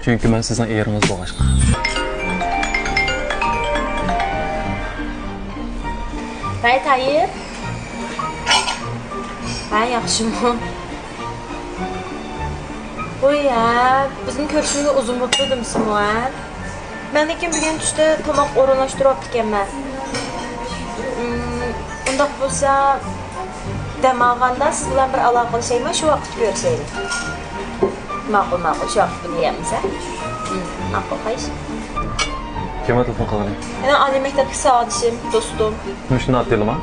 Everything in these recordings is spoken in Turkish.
Çünkü ben sizden yeriniz boğaşqa. Bay Tayyip. Ben yaxşımı. Oy ya, bizim görüşümüzde uzun mutluydum Simuel. Ben de kim bugün düşte tamak orunlaştırıp dikenmez. Undaq bolsa demağanda siz bilen bir alakalı şey mi? Şu vakit görseydik. Maqul, şu vakit bunu yiyemiz, ha? Maqul, hayır. Kime telefon qilganing? Yani Ali mektepki sağdışım, dostum. Shuni aytaylik ha?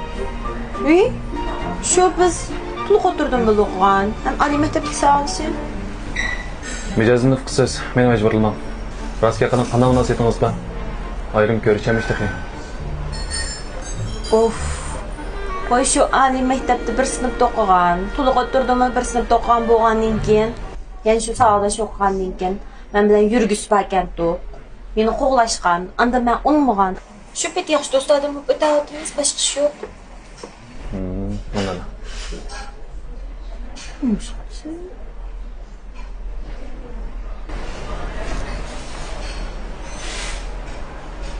Uy, şu biz tuluq oturdum bilgan. Hem Ali mektepki sağdışım. Mijozimni fiqsiz, men majburlamam. Rostga qanday munosabatingiz bor? Ayrim ko'rishamiz texnik. Of. Voy şu Ali mektepte bir sınıfta okugan, tuluq oturdum bir sınıfta okugan bolgandan keyin, yani şu sağdaş okugandan keyin, men bilen yürgüsüp akentdi. Meni qo'g'lashgan, anda men unmagan. Shu pet yaxshi do'stlarim bo'lib o'tayotimiz, boshqa ish yo'q. Bundan.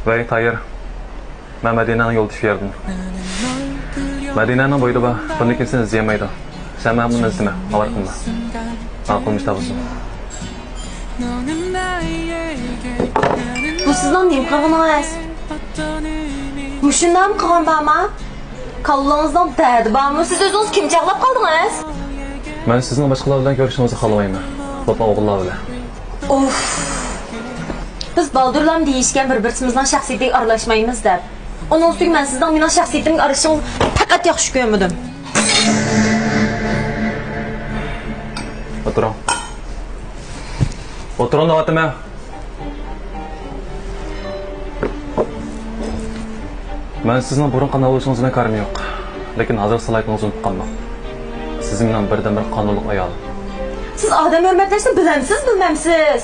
Vay Tayyar. Ben Medine'nin yol dışı yerdim. Medine'nin boydu ba, bunu kimse izleyemaydı. Sen ben bunu izleme, avarkınma. Aklım işte bulsun. Bu sizden neyim qilganingiz? Mushundan qilgan barmi? Kallangizdan derdi barmi? Siz o'zingiz kim chaqlab qoldingiz? Ben sizin başkalar bilen görüşünüzü xalamayman. Baba oğullar bilen. Of. Biz baldırlam deyishgan bir-birimizdan shaxsiyatga aralashmaymiz deb. Onun üstüne ben sizden mening shaxsiyatimga aralashishni faqat yaxshi ko'rmadim. Oturun. Oturun da vatime. Ben sizin burun qanday bo'lishingizdan karim yo'q. Lekin hozir salaytingizni unutib qolmang. Siz bilan birdan bir qonunliq ayol. Siz odam hurmatlashni bilamsiz, bilmamsiz?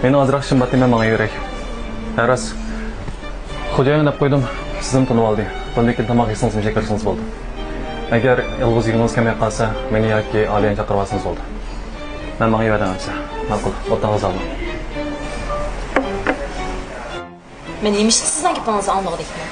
Meni ozroq shimbatime menga yurak. Haras. Xo'jayin deb qo'ydim, sizim tinib oldi. Bundan keyin tomoq yesangiz chaqirsangiz bo'ldi. Agar yolg'izligingiz kelmay qolsa, meni yoki Aliyani chaqirib olsangiz bo'ldi. Men menga yordamchi. Ma'qul, o'rtangiz olmang. Men nima ishni sizdan gapingizni angladikmi?